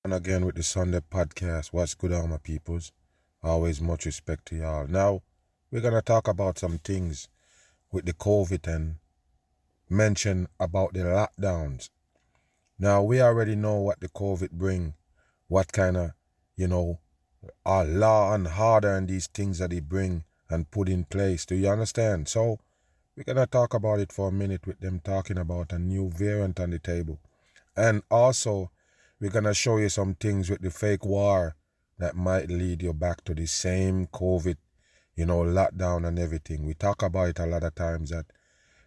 And again with the Sunday podcast. What's good, all my peoples? Always much respect to y'all. Now, we're going to talk about some things with the COVID and mention about the lockdowns. Now, we already know what the COVID bring, what kind of, law and order and these things that it bring and put in place. Do you understand? So, we're going to talk about it for a minute with them talking about a new variant on the table. And also, we're going to show you some things with the fake war that might lead you back to the same COVID, lockdown and everything. We talk about it a lot of times that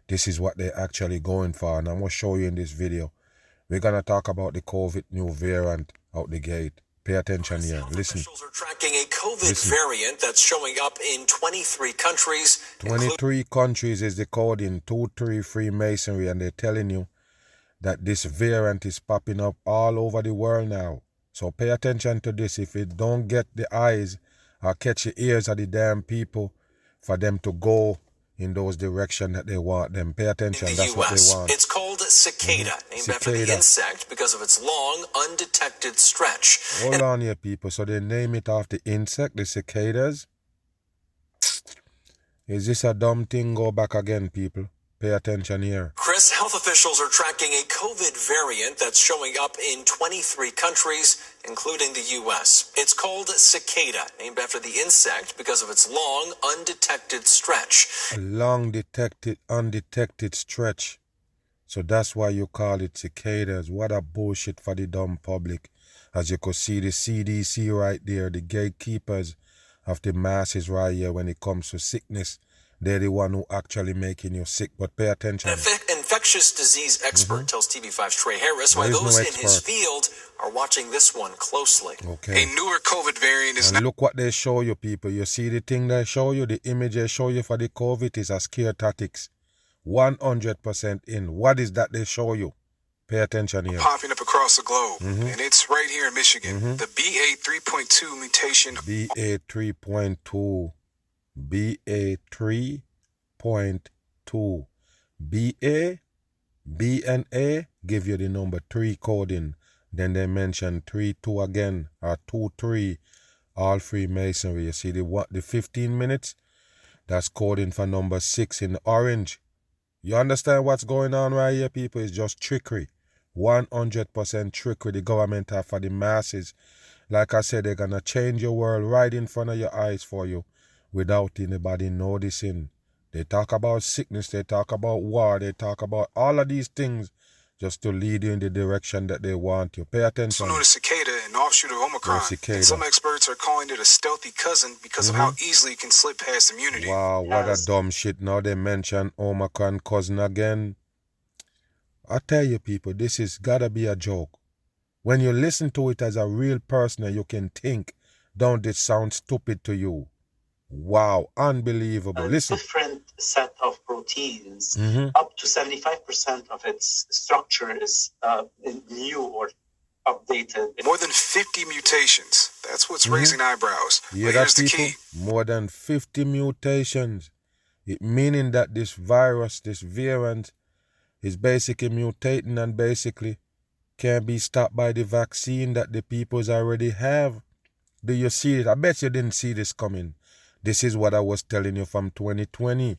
this is what they're actually going for. And I'm going to show you in this video. We're going to talk about the COVID new variant out the gate. Pay attention here. Listen. Officials are tracking a COVID variant that's showing up in 23 countries. 23 countries is the code in 2-3 Freemasonry, and they're telling you that this variant is popping up all over the world now. So pay attention to this. If it don't get the eyes or catch the ears of the damn people for them to go in those directions that they want them. Pay attention. That's what they want. It's called cicada, named after the insect because of its long, undetected stretch. Hold on here, people. So they name it after the insect, the cicadas? Is this a dumb thing? Go back again, people. Pay attention here. Chris, health officials are tracking a COVID variant that's showing up in 23 countries, including the U.S. It's called cicada, named after the insect because of its long, undetected stretch. A long, undetected stretch. So that's why you call it cicadas. What a bullshit for the dumb public. As you could see, the CDC right there, the gatekeepers of the masses right here when it comes to sickness. They're the one who actually making you sick, but pay attention. An infectious disease expert tells TV5's Trey Harris why those in his field are watching this one closely. Okay. A newer COVID variant is and look what they show you, people. You see the thing they show you, the image they show you for the COVID is a scare tactics. 100% in. What is that they show you? Pay attention here. Popping up across the globe, and it's right here in Michigan. The BA3.2 mutation. BA3.2. BA3.2. BA, B and A give you the number 3 coding. Then they mention 3-2 again, or 2-3, all Freemasonry. You see the 15 minutes? That's coding for number 6 in orange. You understand what's going on right here, people? It's just trickery. 100% trickery the government have for the masses. Like I said, they're going to change your world right in front of your eyes for you without anybody noticing. They talk about sickness, they talk about war, they talk about all of these things just to lead you in the direction that they want you. Pay attention. So known as cicada, an offshoot of Omicron. And some experts are calling it a stealthy cousin because of how easily it can slip past immunity. Wow, what a dumb shit. Now they mention Omicron cousin again. I tell you, people, this is gotta be a joke. When you listen to it as a real person, you can think, don't it sound stupid to you? Wow, unbelievable. Listen. Different set of proteins, up to 75% of its structure is new or updated. More than 50 mutations. That's what's raising eyebrows. Yeah, here's the key. More than 50 mutations. It meaning that this virus, this variant, is basically mutating and basically can be stopped by the vaccine that the peoples already have. Do you see it? I bet you didn't see this coming. This is what I was telling you from 2020.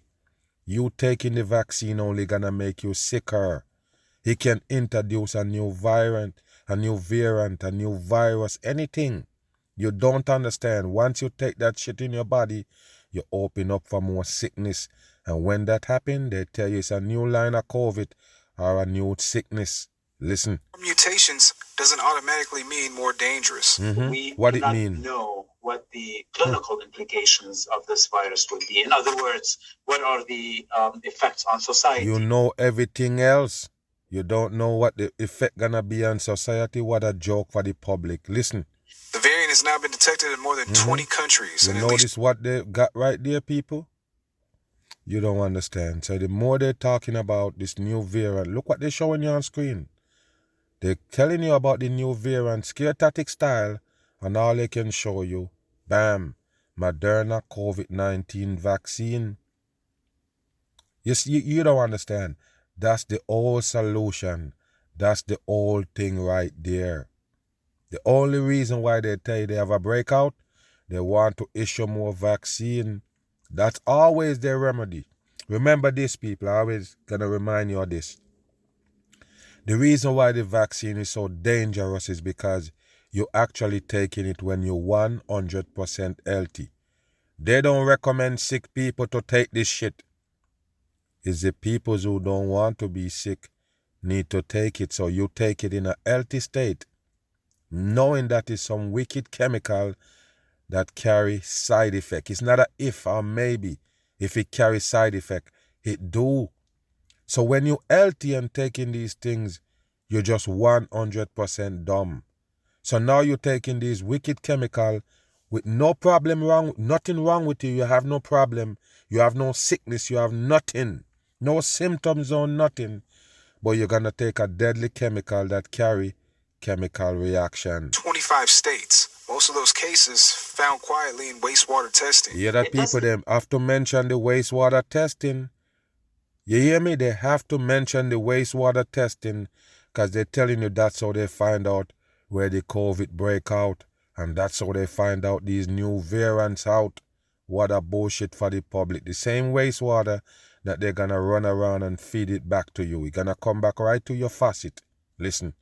You taking the vaccine only gonna make you sicker. He can introduce a new variant, a new virus, anything. You don't understand. Once you take that shit in your body, you open up for more sickness. And when that happens, they tell you it's a new line of COVID or a new sickness. Listen. Mutations doesn't automatically mean more dangerous. We what do it not mean? know what the clinical implications of this virus would be. In other words, what are the effects on society? You know everything else. You don't know what the effect gonna be on society. What a joke for the public. Listen. The variant has now been detected in more than 20 countries. You notice what they got right there, people? You don't understand. So the more they're talking about this new variant, look what they're showing you on screen. They're telling you about the new variant, scare tactic style, and all they can show you, bam, Moderna COVID-19 vaccine. You don't understand. That's the old solution. That's the old thing right there. The only reason why they tell you they have a breakout, they want to issue more vaccine. That's always their remedy. Remember this, people. I always gonna remind you of this. The reason why the vaccine is so dangerous is because you're actually taking it when you're 100% healthy. They don't recommend sick people to take this shit. It's the people who don't want to be sick need to take it. So you take it in a healthy state, knowing that it's some wicked chemical that carry side effect. It's not a if or maybe. If it carries side effect, it do. So when you're healthy and taking these things, you're just 100% dumb. So now you're taking these wicked chemical with no problem wrong, nothing wrong with you. You have no problem. You have no sickness. You have nothing. No symptoms or nothing. But you're going to take a deadly chemical that carry chemical reaction. 25 states. Most of those cases found quietly in wastewater testing. You hear that, people? Them have to mention the wastewater testing. You hear me? They have to mention the wastewater testing because they're telling you that's how they find out where the COVID break out, and that's how they find out these new variants out. What a bullshit for the public. The same wastewater that they're going to run around and feed it back to you. It's going to come back right to your faucet. Listen.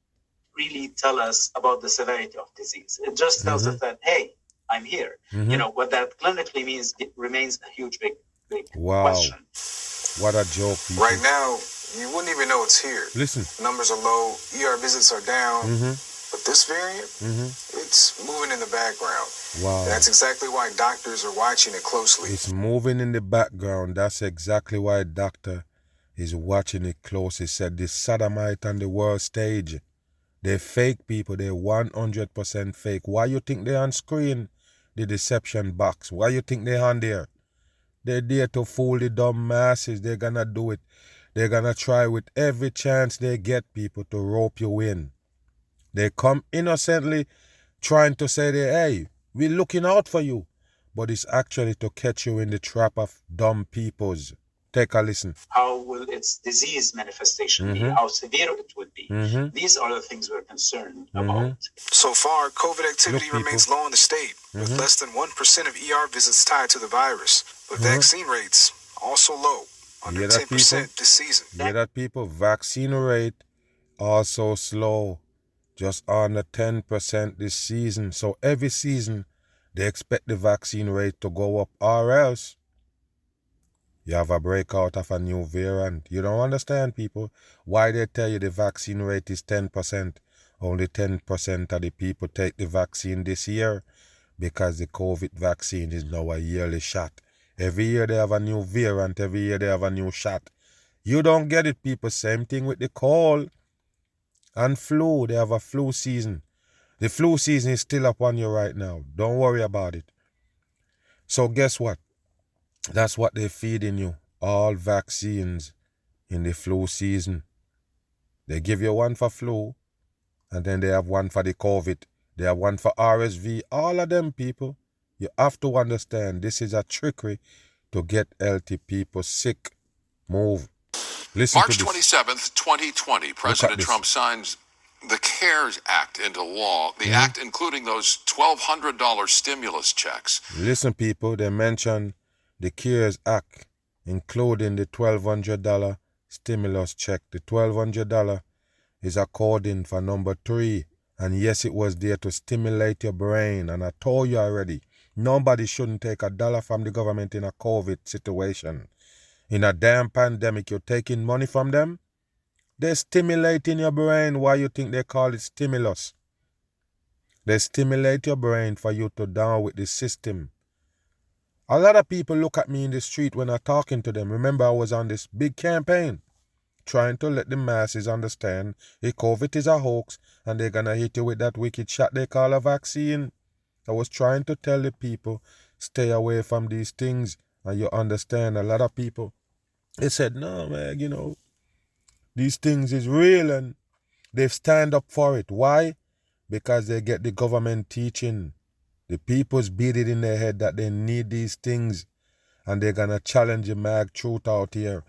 Really tell us about the severity of disease. It just tells us that, hey, I'm here. You know, what that clinically means, it remains a huge, big question. What a joke, people. Right now, you wouldn't even know it's here. Listen. Numbers are low, ER visits are down. But this variant, it's moving in the background. Wow. And that's exactly why doctors are watching it closely. It's moving in the background. That's exactly why doctor is watching it close. He said the sodomite on the world stage. They're fake people. They're 100% fake. Why you think they're on screen? The deception box. Why you think they're on there? They're there to fool the dumb masses. They're gonna do it. They're gonna try with every chance they get, people, to rope you in. They come innocently trying to say, hey, we're looking out for you. But it's actually to catch you in the trap of dumb peoples. Take a listen. How will its disease manifestation be? How severe it would be? These are the things we're concerned about. So far, COVID activity remains low in the state, with less than 1% of ER visits tied to the virus. But vaccine rates also low, under 10% this season. You hear that, people? Vaccine rate also slow, just under 10% this season. So every season, they expect the vaccine rate to go up, or else you have a breakout of a new variant. You don't understand, people, why they tell you the vaccine rate is 10%. Only 10% of the people take the vaccine this year, because the COVID vaccine is now a yearly shot. Every year they have a new variant. Every year they have a new shot. You don't get it, people. Same thing with the cold and flu. They have a flu season. The flu season is still upon you right now. Don't worry about it. So guess what? That's what they're feeding you. All vaccines in the flu season. They give you one for flu, and then they have one for the COVID. They have one for RSV. All of them, people. You have to understand this is a trickery to get healthy people sick. Move. Listen March to this. 27th, 2020, President Trump signs the CARES Act into law. The act including those $1,200 stimulus checks. Listen, people, they mention the CARES Act, including the $1,200 stimulus check. The $1,200 is a coding for number 3. And yes, it was there to stimulate your brain. And I told you already, nobody shouldn't take $1 from the government in a COVID situation. In a damn pandemic, you're taking money from them. They're stimulating your brain. Why you think they call it stimulus? They stimulate your brain for you to down with the system. A lot of people look at me in the street when I'm talking to them. Remember, I was on this big campaign trying to let the masses understand that COVID is a hoax and they're going to hit you with that wicked shot they call a vaccine. I was trying to tell the people, stay away from these things. And you understand, a lot of people, they said, no, man, you know, these things is real, and they stand up for it. Why? Because they get the government teaching. The people's beat it in their head that they need these things, and they're going to challenge the mag truth out here.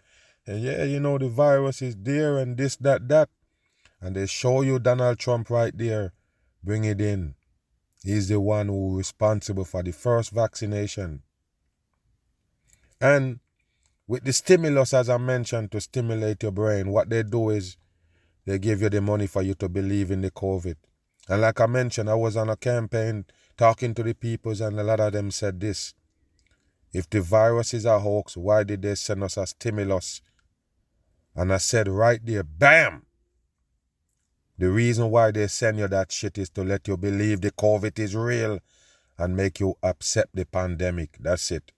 And yeah, you know, the virus is there and this, that. And they show you Donald Trump right there Bring it in. He's the one who is responsible for the first vaccination. And with the stimulus, as I mentioned, to stimulate your brain, what they do is they give you the money for you to believe in the COVID. And like I mentioned, I was on a campaign talking to the peoples, and a lot of them said this: if the virus is a hoax, why did they send us a stimulus? And I said right there, bam! The reason why they send you that shit is to let you believe the COVID is real and make you accept the pandemic. That's it.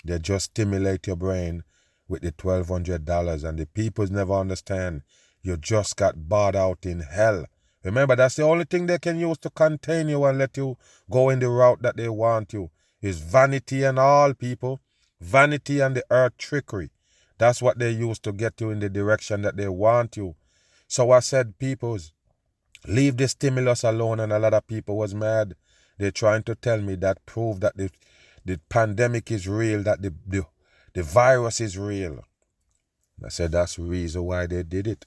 They just stimulate your brain with the $1,200, and the peoples never understand. You just got barred out in hell. Remember, that's the only thing they can use to contain you and let you go in the route that they want you. Is vanity and all, people. Vanity and the earth trickery. That's what they use to get you in the direction that they want you. So I said, peoples, leave the stimulus alone, and a lot of people was mad. They're trying to tell me that prove that the pandemic is real, that the virus is real. I said that's the reason why they did it.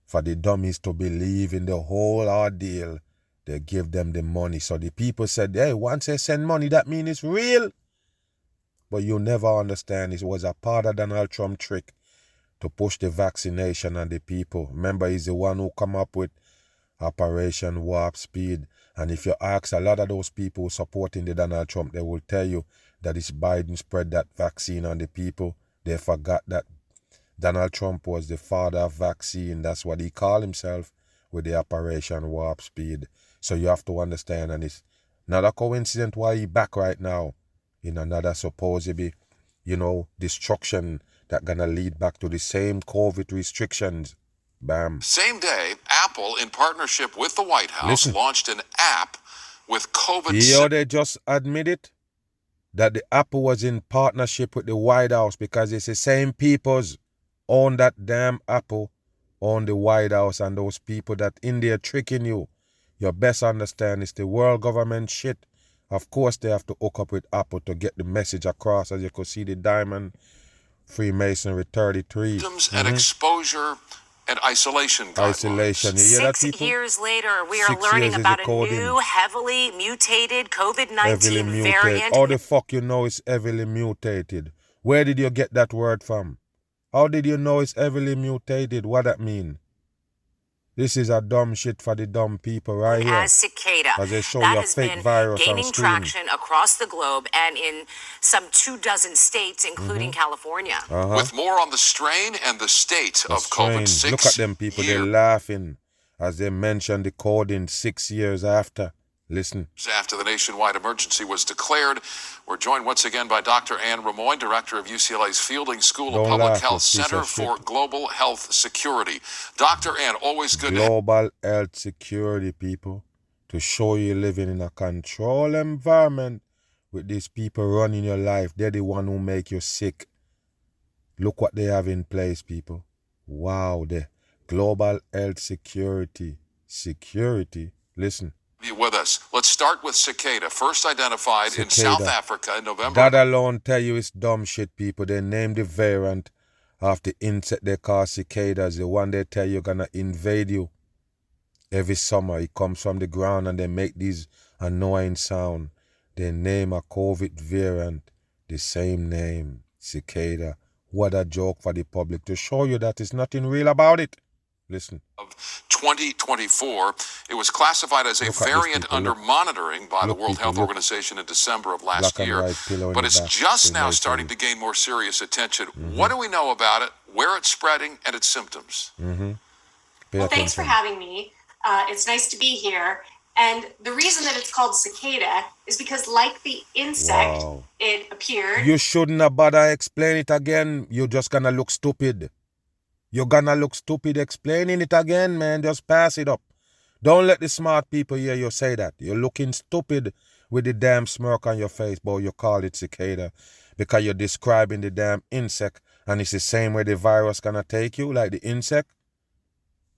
For the dummies to believe in the whole ordeal, they give them the money. So the people said, hey, once they send money, that means it's real. But you never understand. It was a part of Donald Trump trick to push the vaccination on the people. Remember, he's the one who come up with Operation Warp Speed. And if you ask a lot of those people supporting the Donald Trump, they will tell you that it's Biden spread that vaccine on the people. They forgot that Donald Trump was the father of vaccine. That's what he called himself with the Operation Warp Speed. So you have to understand, and it's not a coincidence why he back right now in another supposedly, destruction that gonna lead back to the same COVID restrictions. Bam. Same day, Apple, in partnership with the White House, launched an app with COVID. They just admitted that the Apple was in partnership with the White House because it's the same peoples own that damn Apple, own the White House, and those people that in there tricking you. You best understand it's the world government shit. Of course they have to hook up with Apple to get the message across. As you can see, the diamond Freemasonry 33. And exposure and isolation guidelines. You hear that, 6 years later, we are learning about a new, heavily mutated COVID-19 variant. How the fuck you know it's heavily mutated? Where did you get that word from? How did you know it's heavily mutated? What that mean? This is a dumb shit for the dumb people right here. As cicada. As they show that you a has fake been virus gaining traction across the globe and in some 24 states, including California. With more on the strain and the state of COVID. Look at them people, they're laughing as they mention the coding 6 years after. Listen. After the nationwide emergency was declared, we're joined once again by Dr. Anne Ramoy, director of UCLA's Fielding School of Public Health Center for Global Health Security. Dr. Anne, always good Global Health Security, people, to show you living in a controlled environment with these people running your life. They're the one who make you sick. Look what they have in place, people. Wow, the Global Health Security. Listen. With us. Let's start with cicada, first identified in South Africa in November. That alone tell you it's dumb shit, people. They named the variant of the insect they call cicadas, the one they tell you gonna invade you every summer. It comes from the ground and they make these annoying sound. They name a COVID variant the same name, cicada. What a joke for the public to show you that there's nothing real about it. Listen. Of 2024, it was classified as a variant under monitoring by the World Health Organization in December of last year. But it's just now starting to gain more serious attention. What do we know about it, where it's spreading, and its symptoms? Well, thanks for having me. It's nice to be here. And the reason that it's called cicada is because, like the insect, it appeared... You shouldn't have bother explain it again. You're just gonna look stupid. You're gonna look stupid explaining it again, man. Just pass it up. Don't let the smart people hear you say that. You're looking stupid with the damn smirk on your face, but you call it cicada because you're describing the damn insect, and it's the same way the virus gonna take you, like the insect.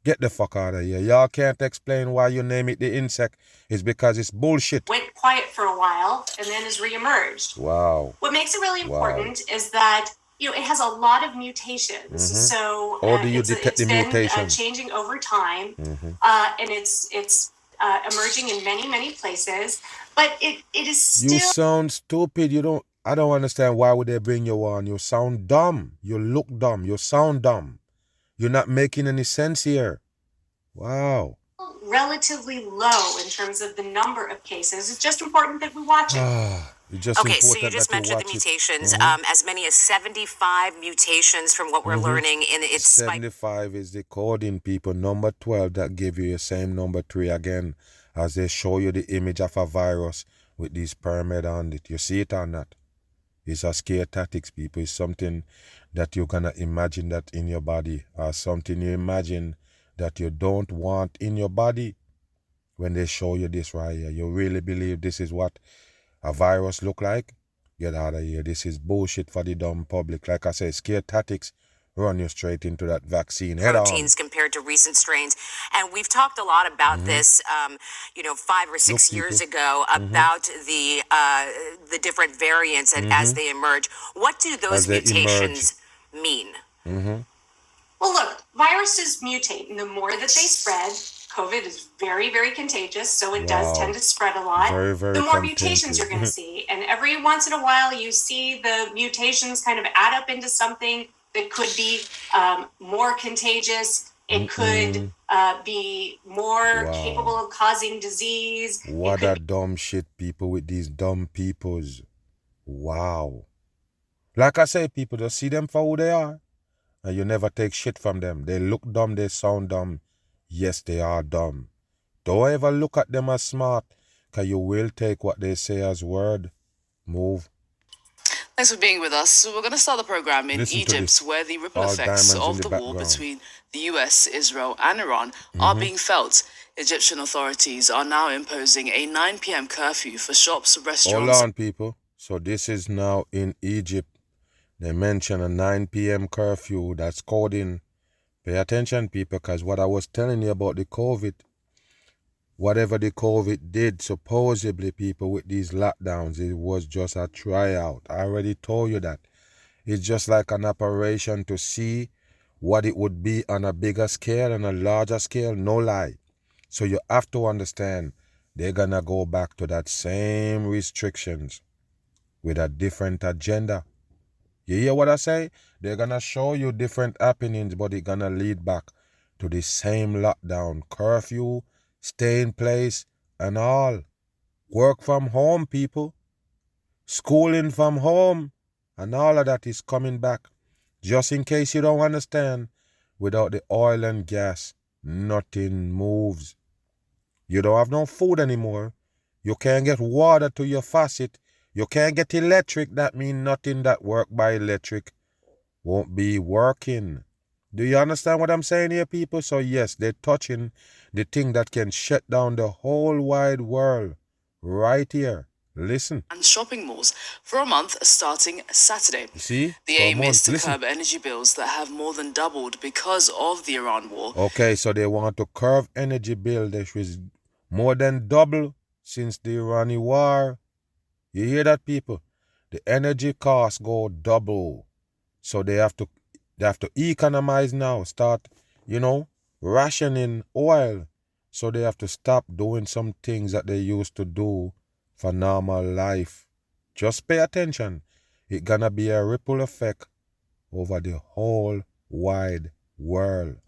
Get the fuck out of here. Y'all can't explain why you name it the insect. It's because it's bullshit. Went quiet for a while and then has reemerged. Wow. What makes it really important is that it has a lot of mutations. So how do you detect the mutations? Changing over time, and it's emerging in many, many places, but it is still... You sound stupid. I don't understand why would they bring you on. You sound dumb. You look dumb. You sound dumb. You're not making any sense here. Wow. Relatively low in terms of the number of cases. It's just important that we watch it. Okay, so you just mentioned the mutations. As many as 75 mutations from what we're learning in its 75 is the coding, people. Number 12 that give you the same number 3 again as they show you the image of a virus with these pyramid on it. You see it or not? It's a scare tactics, people. It's something that you're gonna imagine that in your body, or something you imagine that you don't want in your body. When they show you this right here, you really believe this is what a virus look like? Get out of here. This is bullshit for the dumb public. Like I say, scare tactics run you straight into that vaccine. Head proteins compared to recent strains. And we've talked a lot about this, 5 or 6 years ago about the different variants and as they emerge. What do those mutations mean? Well, look, viruses mutate, and the more that they spread, COVID is very, very contagious, so it does tend to spread a lot. Very, very the more mutations you're going to see. And every once in a while, you see the mutations kind of add up into something that could be more contagious. It could be more capable of causing disease. What a dumb shit, people, with these dumb peoples. Wow. Like I say, people, just see them for who they are. And you never take shit from them. They look dumb, they sound dumb. Yes, they are dumb. Don't ever look at them as smart, because you will take what they say as word. Move. Thanks for being with us. So we're going to start the program in Egypt, where the ripple effects of the war between the US, Israel, and Iran are being felt. Egyptian authorities are now imposing a 9 p.m. curfew for shops, restaurants... Hold on, people. So this is now in Egypt. They mention a 9 p.m. curfew. That's coding. Pay attention, people, because what I was telling you about the COVID, whatever the COVID did, supposedly, people, with these lockdowns, it was just a tryout. I already told you that. It's just like an operation to see what it would be on a bigger scale and a larger scale. No lie. So you have to understand, they're going to go back to that same restrictions with a different agenda. You hear what I say? They're going to show you different happenings, but it's going to lead back to the same lockdown, curfew, stay in place, and all. Work from home, people. Schooling from home. And all of that is coming back. Just in case you don't understand, without the oil and gas, nothing moves. You don't have no food anymore. You can't get water to your faucet. You can't get electric. That means nothing that work by electric won't be working. Do you understand what I'm saying here, people? So yes, they're touching the thing that can shut down the whole wide world right here. Listen. And shopping malls for a month starting Saturday. You see? The aim is to curb energy bills that have more than doubled because of the Iran war. Okay, so they want to curb energy bill that was more than double since the Irani war. You hear that, people? The energy costs go double. So they have to economize now, start, rationing oil. So they have to stop doing some things that they used to do for normal life. Just pay attention. It's gonna be a ripple effect over the whole wide world.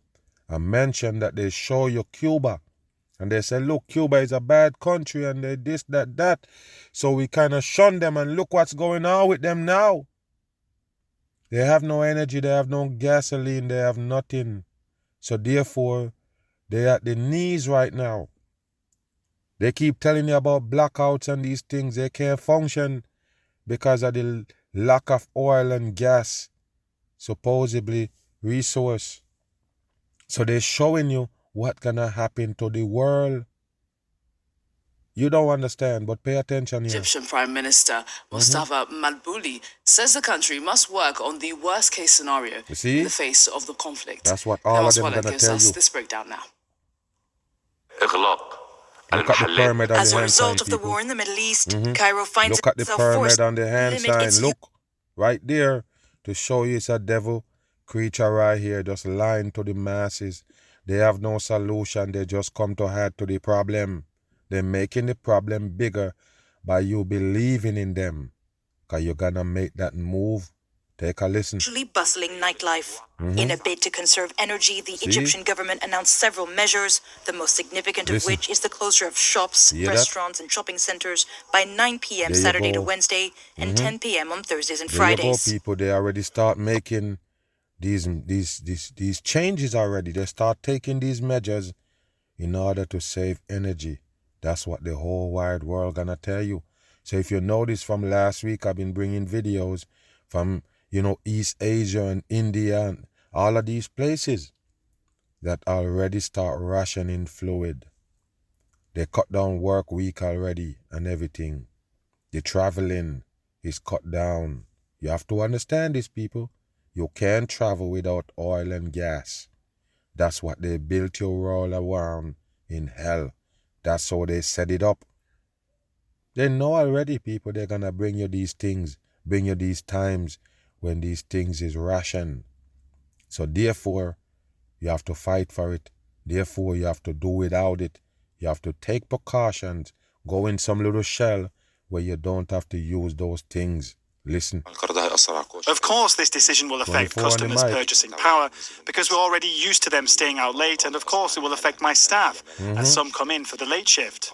I mentioned that they show you Cuba. And they say, look, Cuba is a bad country and they this, that. So we kind of shun them and look what's going on with them now. They have no energy, they have no gasoline, they have nothing. So therefore, they're at the knees right now. They keep telling you about blackouts and these things. They can't function because of the lack of oil and gas, supposedly resource. So they're showing you what's gonna happen to the world. You don't understand, but pay attention here. Egyptian Prime Minister Mustafa Madbouli says the country must work on the worst case scenario in the face of the conflict. That's what all of them are gonna tell you. This breakdown now. Look at the pyramid on As the a hand result sign, of the war in the Middle East, Cairo finds Look at the itself pyramid forced on the hand to limit sign. Look, right there, to show you it's a devil creature right here, just lying to the masses. They have no solution. They just come to add to the problem. They're making the problem bigger by you believing in them. Because you're going to make that move. Take a listen. Bustling nightlife. In a bid to conserve energy, the Egyptian government announced several measures, the most significant of which is the closure of shops, restaurants, and shopping centers by 9 p.m. Saturday to Wednesday and 10 p.m. on Thursdays and Fridays. There you go, people. They already start making these changes already. They start taking these measures in order to save energy. That's what the whole wide world gonna tell you. So if you notice from last week, I've been bringing videos from, East Asia and India and all of these places that already start rationing fluid. They cut down work week already and everything. The traveling is cut down. You have to understand this, people. You can't travel without oil and gas. That's what they built you all around in hell. That's how they set it up. They know already, people, they're going to bring you these things, bring you these times when these things is rationed. So therefore, you have to fight for it. Therefore, you have to do without it. You have to take precautions. Go in some little shell where you don't have to use those things. Listen. Of course, this decision will affect customers' purchasing power because we're already used to them staying out late, and of course, it will affect my staff as some come in for the late shift.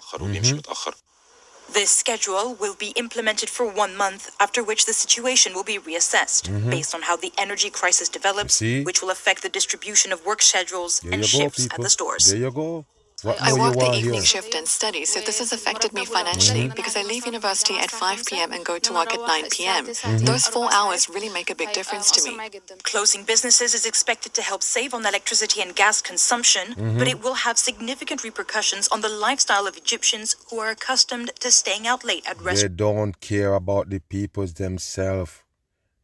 This schedule will be implemented for 1 month, after which the situation will be reassessed based on how the energy crisis develops, which will affect the distribution of work schedules and shifts at the stores. There you go. I work the evening shift and study, so this has affected me financially because I leave university at 5 p.m. and go to work at 9 p.m. Those 4 hours really make a big difference to me. Closing businesses is expected to help save on electricity and gas consumption, but it will have significant repercussions on the lifestyle of Egyptians who are accustomed to staying out late at restaurants. They don't care about the peoples themselves.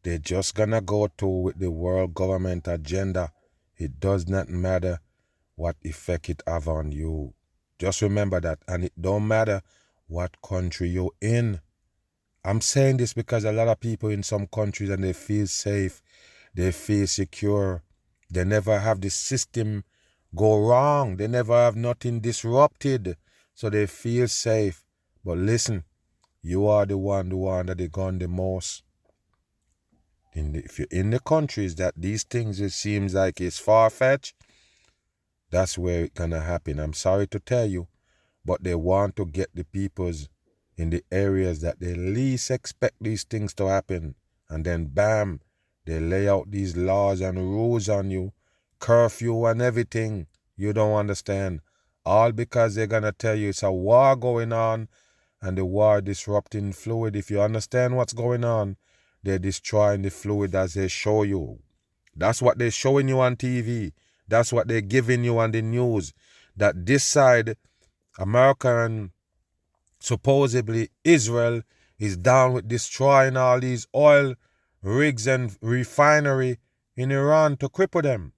They're just gonna go through with the world government agenda. It does not matter what effect it have on you. Just remember that. And it don't matter what country you're in. I'm saying this because a lot of people in some countries, and they feel safe, they feel secure, they never have the system go wrong, they never have nothing disrupted, so they feel safe. But listen, you are the one that they gone the most. If you're in the countries that these things, it seems like it's far-fetched, that's where it's gonna happen. I'm sorry to tell you, but they want to get the peoples in the areas that they least expect these things to happen. And then bam, they lay out these laws and rules on you, curfew and everything. You don't understand. All because they're gonna tell you it's a war going on and the war disrupting fluid. If you understand what's going on, they're destroying the fluid as they show you. That's what they're showing you on TV. That's what they're giving you on the news. That this side, America and supposedly Israel, is down with destroying all these oil rigs and refinery in Iran to cripple them.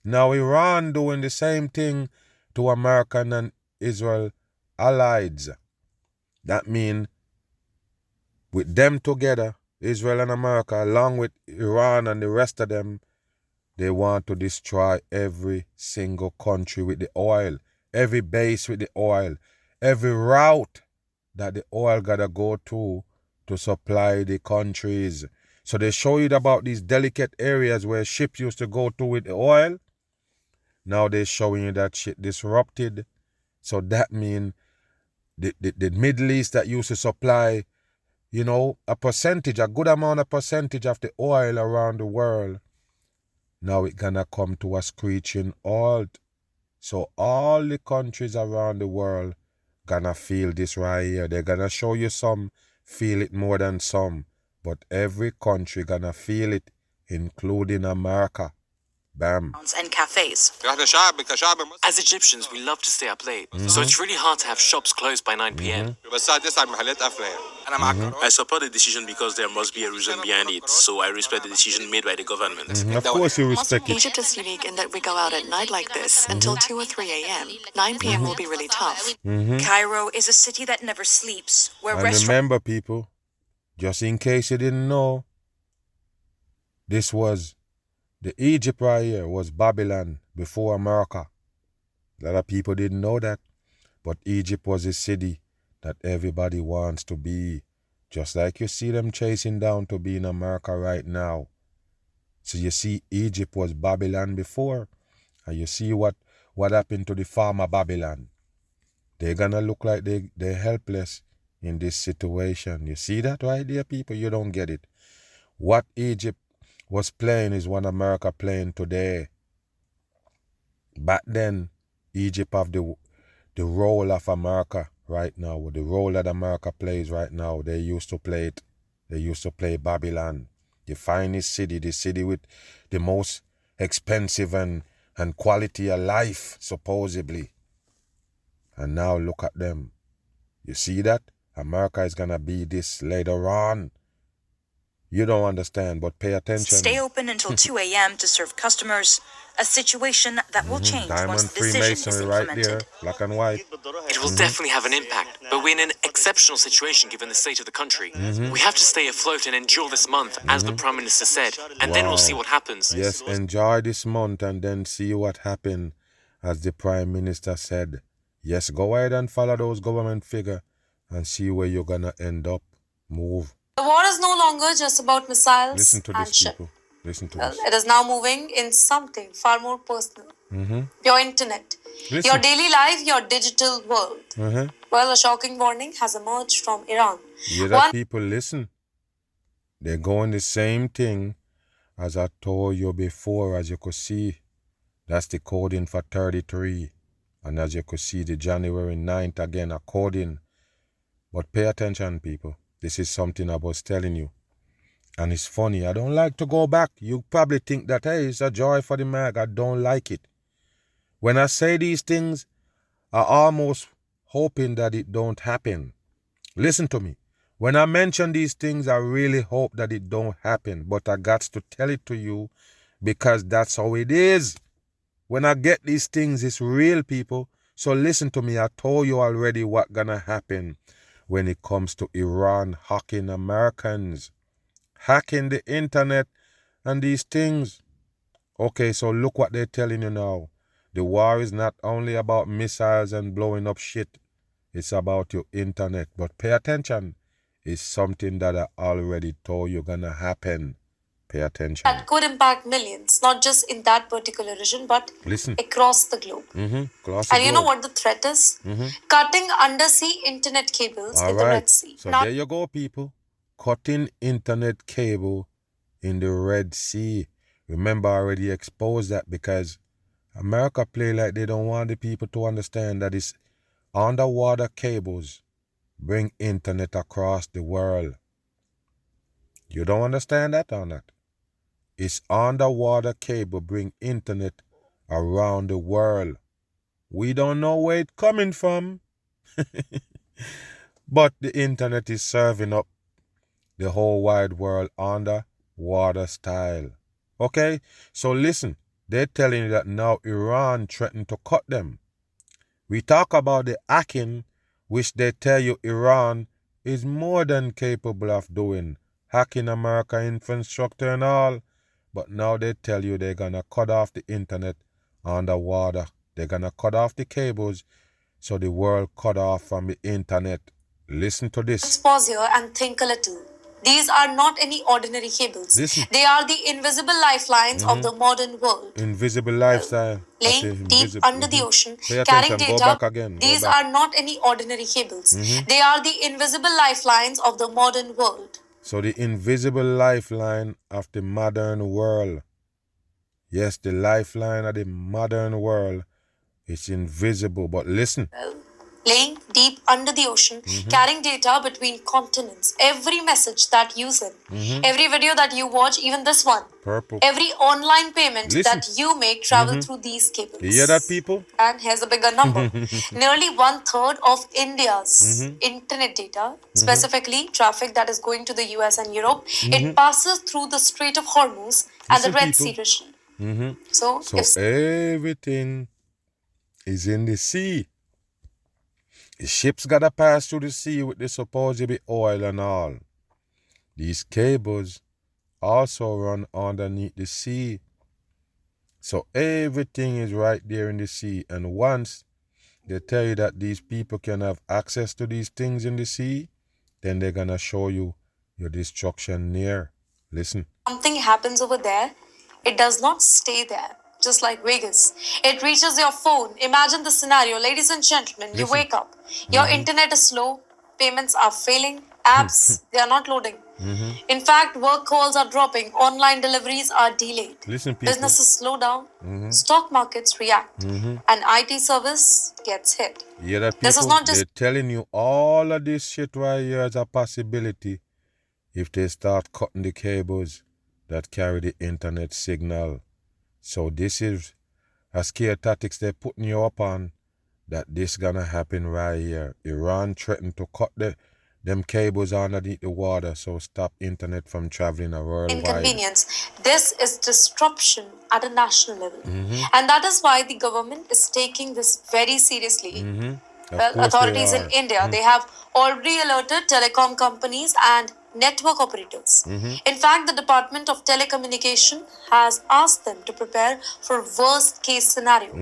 Now Iran doing the same thing to American and Israel allies. That means with them together, Israel and America, along with Iran and the rest of them, they want to destroy every single country with the oil, every base with the oil, every route that the oil gotta go to supply the countries. So they show you about these delicate areas where ships used to go to with the oil. Now they're showing you that shit disrupted. So that means the Middle East that used to supply, a percentage, a good amount of percentage of the oil around the world, now it's gonna come to a screeching halt. So all the countries around the world gonna feel this right here. They're gonna show you some feel it more than some, but every country gonna feel it, including America. Bam. And cafes. As Egyptians, we love to stay up late, so it's really hard to have shops closed by 9 p.m. I support the decision because there must be a reason behind it, so I respect the decision made by the government. Of course you respect it. Egypt is unique in that we go out at night like this until 2 or 3 a.m. 9 p.m. will be really tough. Cairo is a city that never sleeps, where And restaurants... remember, people, just in case you didn't know, this was, the Egypt right here was Babylon before America. A lot of people didn't know that. But Egypt was a city that everybody wants to be. Just like you see them chasing down to be in America right now. So you see Egypt was Babylon before. And you see what happened to the former Babylon. They're gonna look like they're helpless in this situation. You see that right there, people? You don't get it. What Egypt was playing is what America playing today. Back then, Egypt have the role of America right now, the role that America plays right now. They used to play it. They used to play Babylon, the finest city, the city with the most expensive and quality of life, supposedly. And now look at them. You see that? America is going to be this later on. You don't understand, but pay attention. Stay open until 2 a.m. to serve customers, a situation that will change once the decision is implemented. Right there, black and white. It will definitely have an impact, but we're in an exceptional situation given the state of the country. We have to stay afloat and endure this month, as the Prime Minister said, and then we'll see what happens. Yes, enjoy this month and then see what happens, as the Prime Minister said. Yes, go ahead and follow those government figures and see where you're going to end up. Move. The war is no longer just about missiles Listen to and this, ships. people. Listen to this. It is now moving in something far more personal. Your internet. Listen. Your daily life, your digital world. Well, a shocking warning has emerged from Iran. Yeah, that people listen. They're going the same thing as I told you before, as you could see. That's the coding for 33. And as you could see, the January 9th again, a coding. But pay attention, people. This is something I was telling you. And it's funny. I don't like to go back. You probably think that, hey, it's a joy for the mag. I don't like it. When I say these things, I almost hoping that it don't happen. Listen to me. When I mention these things, I really hope that it don't happen. But I got to tell it to you because that's how it is. When I get these things, it's real, people. So listen to me. I told you already what's gonna happen when it comes to Iran hacking Americans, hacking the internet and these things. Okay, so look what they're telling you now. The war is not only about missiles and blowing up shit. It's about your internet. But pay attention. It's something that I already told you gonna happen. Pay attention. That could impact millions, not just in that particular region, but across the globe. And you know what the threat is? Cutting undersea internet cables in the Red Sea. So there you go, people. Cutting internet cable in the Red Sea. Remember, I already exposed that because America play like they don't want the people to understand that it's underwater cables bring internet across the world. You don't understand that or not? It's underwater cable bring internet around the world. We don't know where it's coming from. But the internet is serving up the whole wide world underwater style. Okay? So listen, they're telling you that now Iran threatened to cut them. We talk about the hacking, which they tell you Iran is more than capable of doing. Hacking America infrastructure and all. But now they tell you they're going to cut off the internet underwater. They're going to cut off the cables so the world cut off from the internet. Listen to this. Let's pause here and think a little. These are not any ordinary cables. Listen. They are the invisible lifelines of the modern world. Invisible lifestyle. Laying deep under the ocean, Pay carrying attention. data. Go back again. These are not any ordinary cables. They are the invisible lifelines of the modern world. So the invisible lifeline of the modern world. Yes, the lifeline of the modern world is invisible. But listen. Laying deep under the ocean, carrying data between continents. Every message that you send, every video that you watch, even this one. Purple. Every online payment that you make travel through these cables. You hear that, people? And here's a bigger number. Nearly 1/3 of India's internet data, specifically traffic that is going to the US and Europe, it passes through the Strait of Hormuz and the Red Sea region. So everything is in the sea. The ships gotta pass through the sea with the supposed oil and all. These cables also run underneath the sea. So everything is right there in the sea. And once they tell you that these people can have access to these things in the sea, then they're going to show you your destruction near. Listen. Something happens over there, it does not stay there. Just like Vegas, it reaches your phone. Imagine the scenario, ladies and gentlemen. You wake up, your internet is slow, payments are failing, apps they are not loading. In fact, work calls are dropping, online deliveries are delayed. Listen, people. Businesses slow down, stock markets react, and IT service gets hit. Yeah, that people, this is not just they're telling you all of this shit right here as a possibility if they start cutting the cables that carry the internet signal. So this is a scare tactics they're putting you up on, that this gonna happen right here. Iran threatened to cut them cables underneath the water, so stop internet from traveling worldwide. Inconvenience. This is disruption at a national level. And that is why the government is taking this very seriously. Well, authorities in India, they have already alerted telecom companies and network operators. In fact, the Department of Telecommunication has asked them to prepare for worst case scenario.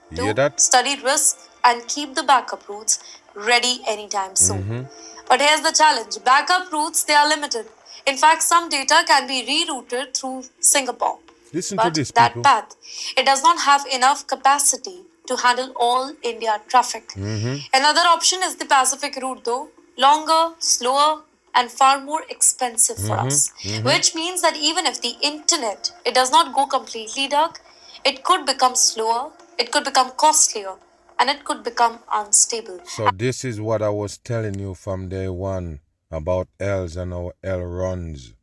You hear that? Study risk and keep the backup routes ready anytime soon. But here's the challenge. Backup routes, they are limited. In fact, some data can be rerouted through Singapore. Listen but to this, that people. path, it does not have enough capacity to handle all India traffic. Another option is the Pacific route though. Longer, slower, and far more expensive for us. Which means that even if the internet, it does not go completely dark, it could become slower, it could become costlier, and it could become unstable. So this is what I was telling you from day one about L's and how L runs.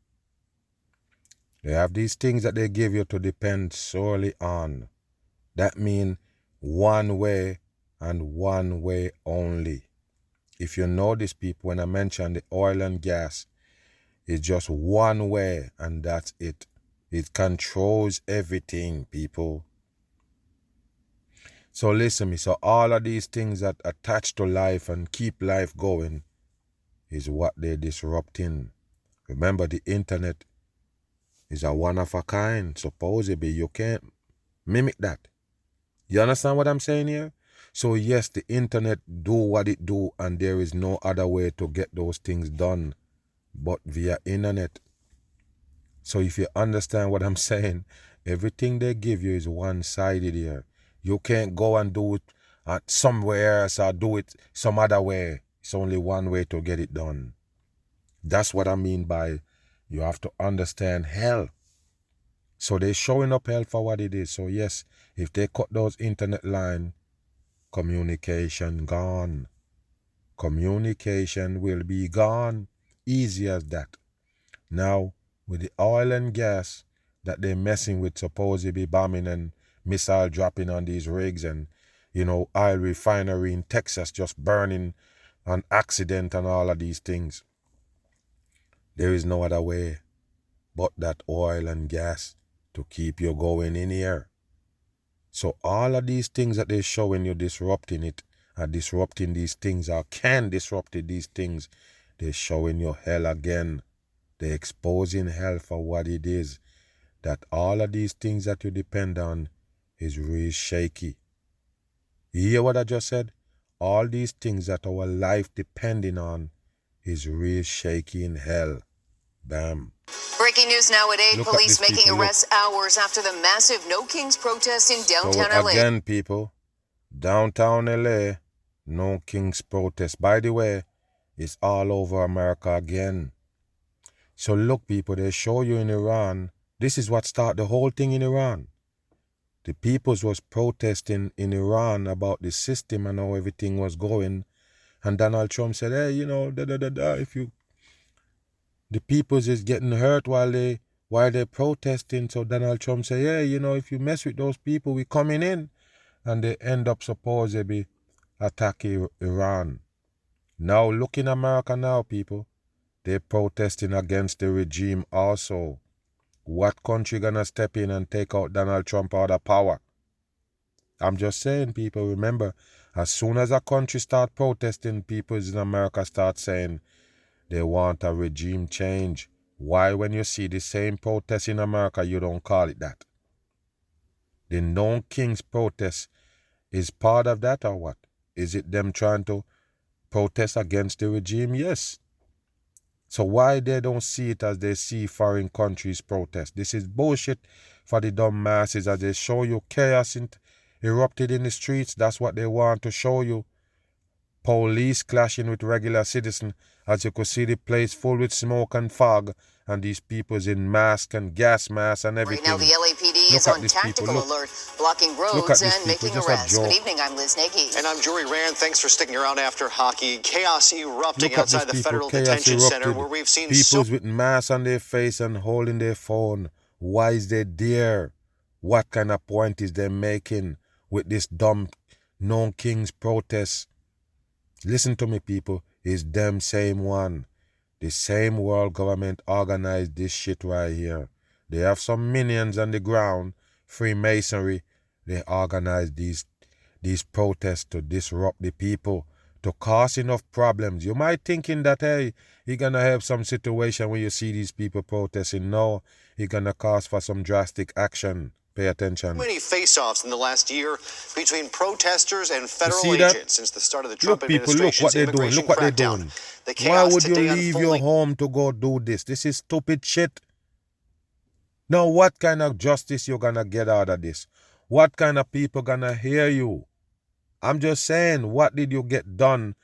They have these things that they give you to depend solely on. That means one way and one way only. If you notice, people, when I mention the oil and gas, it's just one way and that's it. It controls everything, people. So listen me, so all of these things that attach to life and keep life going is what they're disrupting. Remember, the internet is a one of a kind. Supposedly, you can't mimic that. You understand what I'm saying here? So yes, the internet do what it do, and there is no other way to get those things done but via internet. So if you understand what I'm saying, everything they give you is one-sided here. You can't go and do it somewhere else or do it some other way. It's only one way to get it done. That's what I mean by you have to understand hell. So they're showing up hell for what it is. So yes, if they cut those internet lines, communication gone. Communication will be gone. Easy as that. Now, with the oil and gas that they're messing with, supposedly bombing and missile dropping on these rigs, and, you know, oil refinery in Texas just burning on accident and all of these things. There is no other way but that oil and gas to keep you going in here. So all of these things that they're showing you disrupting it, are disrupting these things, or can disrupt these things, they're showing you hell again. They're exposing hell for what it is. That all of these things that you depend on is real shaky. You hear what I just said? All these things that our life depending on is real shaky in hell. Bam. Breaking news now at 8. Look at Police this, making people, arrests hours after the massive No Kings protest in downtown So LA. again, people, downtown LA, No Kings protest. By the way, it's all over America again. So look, people, they show you in Iran. This is what started the whole thing in Iran. The peoples was protesting in Iran about the system and how everything was going. And Donald Trump said, hey, you know, if you, the peoples is getting hurt while they're protesting. So Donald Trump said, yeah, you know, if you mess with those people, we coming in. And they end up supposedly attacking Iran. Now look in America now, people. They're protesting against the regime also. What country gonna step in and take out Donald Trump out of power? I'm just saying, people, remember, as soon as a country start protesting, people in America start saying they want a regime change. Why, when you see the same protest in America, you don't call it that? The No Kings protest is part of that or what? Is it them trying to protest against the regime? Yes. So why they don't see it as they see foreign countries protest? This is bullshit for the dumb masses as they show you chaos erupted in the streets. That's what they want to show you. Police clashing with regular citizens. As you could see, the place full with smoke and fog, and these people's in mask and gas masks and everything. Right now, the LAPD is on tactical alert, blocking roads and making arrests. Good evening, I'm Liz Nagy. And I'm Jory Rand. Thanks for sticking around after hockey. Chaos erupting outside the Federal Detention Center, where we've seen people's with masks on their face and holding their phone. Why is they there? What kind of point is they making with this dumb No Kings protest? Listen to me, people. It's them same one. The same world government organized this shit right here. They have some minions on the ground, Freemasonry. They organize these protests to disrupt the people, to cause enough problems. You might thinking that, hey, you're gonna have some situation when you see these people protesting. No, you're gonna cause for some drastic action. Pay attention. Many face-offs in the last year between protesters and federal agents since the start of the Trump administration's look what they're doing. Look what they're doing. Why would you leave your home to go do this? This is stupid shit. Now, what kind of justice you gonna get out of this? What kind of people gonna hear you? I'm just saying, what did you get done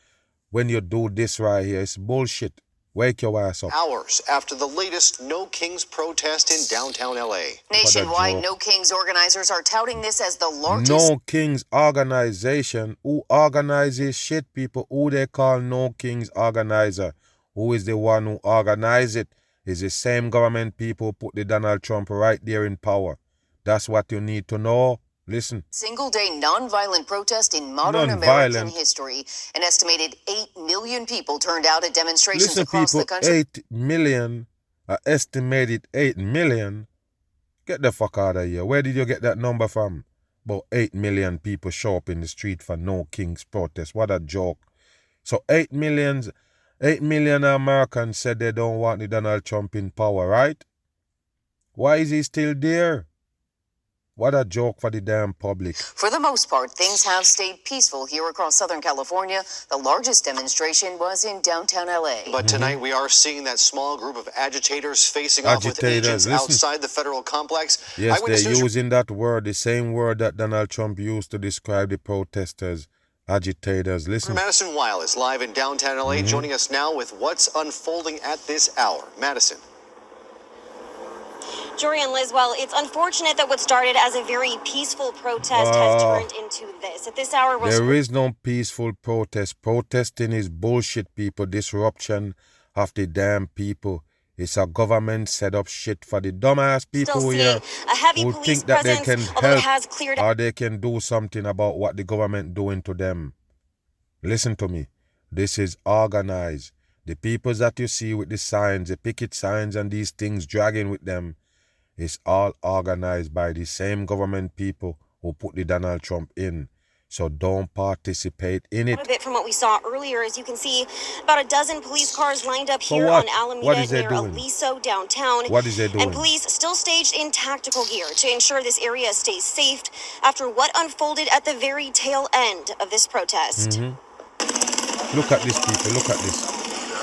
when you do this right here? It's bullshit. Wake your ass up. Hours after the latest No Kings protest in downtown LA. Nationwide, No Kings organizers are touting this as the largest. No Kings organization. Who organizes shit, people? Who they call No Kings organizer? Who is the one who organized it? Is the same government people who put the Donald Trump right there in power. That's what you need to know. Listen. Single-day nonviolent protest in modern American history. An estimated 8 million people turned out at demonstrations across the country. 8 million, estimated 8 million. Get the fuck out of here. Where did you get that number from? About 8 million people show up in the street for No Kings protest. What a joke. So 8 million Americans said they don't want the Donald Trump in power, right? Why is he still there? What a joke for the damn public. For the most part, things have stayed peaceful here across Southern California. The largest demonstration was in downtown LA. But tonight we are seeing that small group of agitators facing off with agents outside the federal complex. Yes, they're using that word, the same word that Donald Trump used to describe the protesters. Agitators. Listen. Madison Weil is live in downtown LA, joining us now with what's unfolding at this hour. Madison. Jory and Liz, well, it's unfortunate that what started as a very peaceful protest has turned into this. At this hour, there is no peaceful protest. Protesting is bullshit, people. Disruption of the damn people. It's a government set up shit for the dumbass people here who think that they can help or they can do something about what the government doing to them. Listen to me. This is organized. The people that you see with the signs, the picket signs and these things dragging with them, it's all organized by the same government people who put the Donald Trump in. So don't participate in it. A bit from what we saw earlier, as you can see, about a dozen police cars lined up here on Alameda near Aliso downtown. What is they doing? And police still staged in tactical gear to ensure this area stays safe after what unfolded at the very tail end of this protest. Look at this, people. Look at this.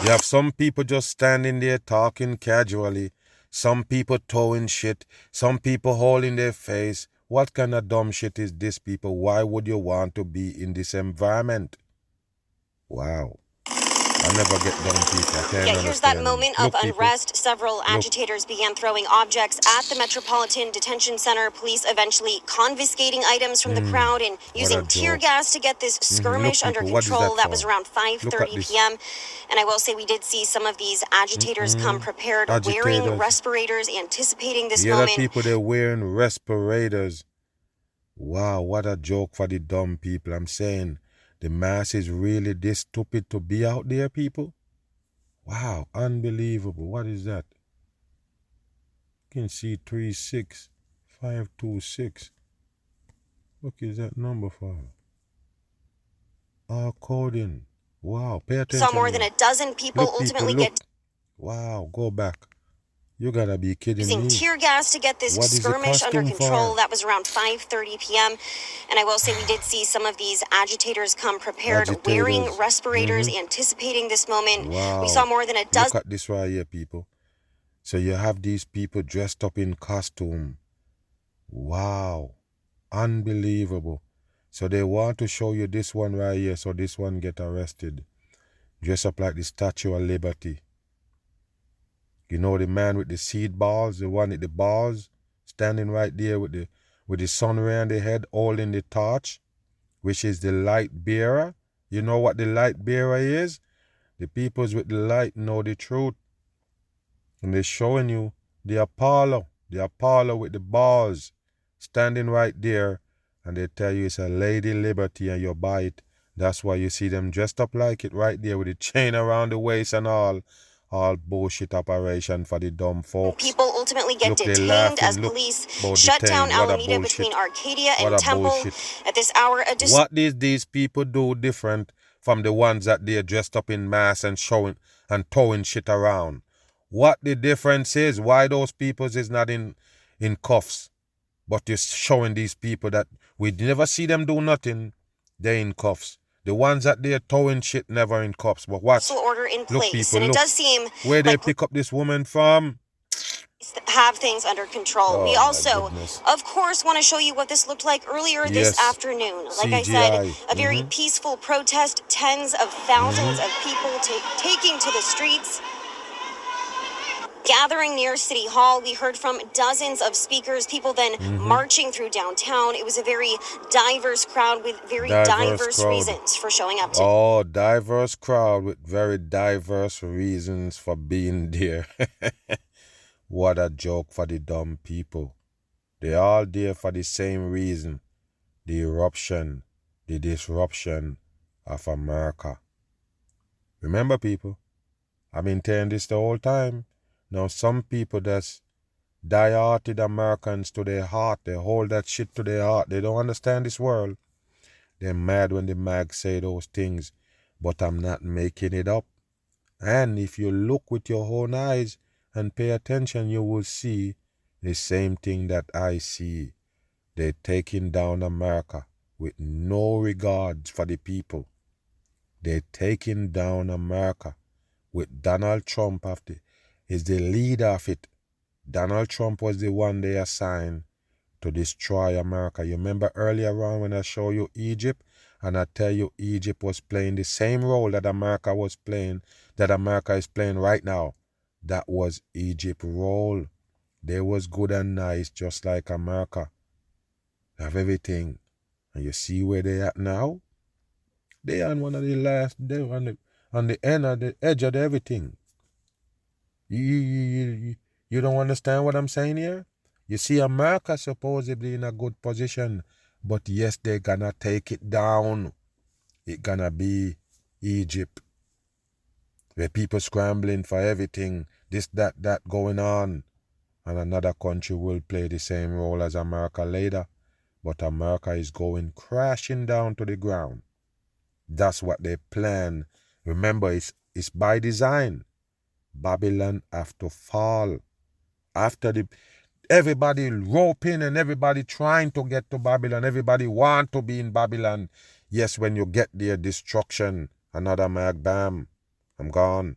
You have some people just standing there talking casually. Some people throwing shit. Some people holding their face. What kind of dumb shit is this, people? Why would you want to be in this environment? Wow. I never get dumb people. Here's that moment of unrest. Several agitators began throwing objects at the Metropolitan Detention Center. Police eventually confiscating items from the crowd and using tear gas to get this skirmish under control. That was around 5:30 p.m. And I will say we did see some of these agitators come prepared, wearing respirators, anticipating this moment. Yeah, people, they're wearing respirators. Wow, what a joke for the dumb people. I'm saying, the mass is really this stupid to be out there, people? Wow, unbelievable. What is that? You can see 36526. What is that number for? Coding. Wow, pay attention. Saw more than a dozen people ultimately get. Wow, go back. You gotta be kidding using me. tear gas to get this What is the skirmish under costume control. for? That was around 5:30 p.m. And I will say we did see some of these agitators come prepared, wearing respirators, anticipating this moment. Wow. We saw more than a dozen. Look at this right here, people. So you have these people dressed up in costume. Wow. Unbelievable. So they want to show you this one right here, so this one get arrested. Dress up like the Statue of Liberty. You know the man with the seed balls, the one with the balls, standing right there with the sun ray on the head, holding the torch, which is the light bearer. You know what the light bearer is? The peoples with the light know the truth. And they're showing you the Apollo with the balls, standing right there, and they tell you it's a Lady Liberty and you buy it. That's why you see them dressed up like it right there with the chain around the waist and all bullshit operation for the dumb folks. People ultimately get detained as police shut down Alameda between Arcadia and Temple. At this hour, what did these people do different from the ones that they're dressed up in masks and showing and towing shit around? What the difference is? Why those people is not in cuffs? But you're showing these people that we never see them do nothing, they're in cuffs. The ones that they're towing shit never in cuffs. But watch. Order in Look, place, people, and it look. does seem where they pick up this woman from. Have things under control. Oh, we also, of course, want to show you what this looked like earlier this afternoon. Like CGI. I said, a very peaceful protest, tens of thousands of people taking to the streets. Gathering near City Hall, we heard from dozens of speakers, people then marching through downtown. It was a very diverse crowd with very diverse reasons for showing up today. Oh, diverse crowd with very diverse reasons for being there. What a joke for the dumb people. They're all there for the same reason. The eruption, the disruption of America. Remember, people, I've been telling this the whole time. Now, some people that's die-hearted Americans to their heart, they hold that shit to their heart. They don't understand this world. They're mad when the mag say those things, but I'm not making it up. And if you look with your own eyes and pay attention, you will see the same thing that I see. They're taking down America with no regards for the people. They're taking down America with Donald Trump is the leader of it. Donald Trump was the one they assigned to destroy America. You remember earlier on when I showed you Egypt, and I tell you Egypt was playing the same role that America was playing, that America is playing right now. That was Egypt's role. They was good and nice, just like America. They have everything. And you see where they at now? They on one of the last, they on the end of the edge of everything. You don't understand what I'm saying here? You see, America supposedly in a good position, but yes, they're gonna take it down. It's gonna be Egypt, where people scrambling for everything, this, that going on, and another country will play the same role as America later, but America is going crashing down to the ground. That's what they plan. Remember, it's by design. Babylon have to fall. After everybody roping and everybody trying to get to Babylon, everybody want to be in Babylon. Yes, when you get there, destruction, another mag, bam, I'm gone.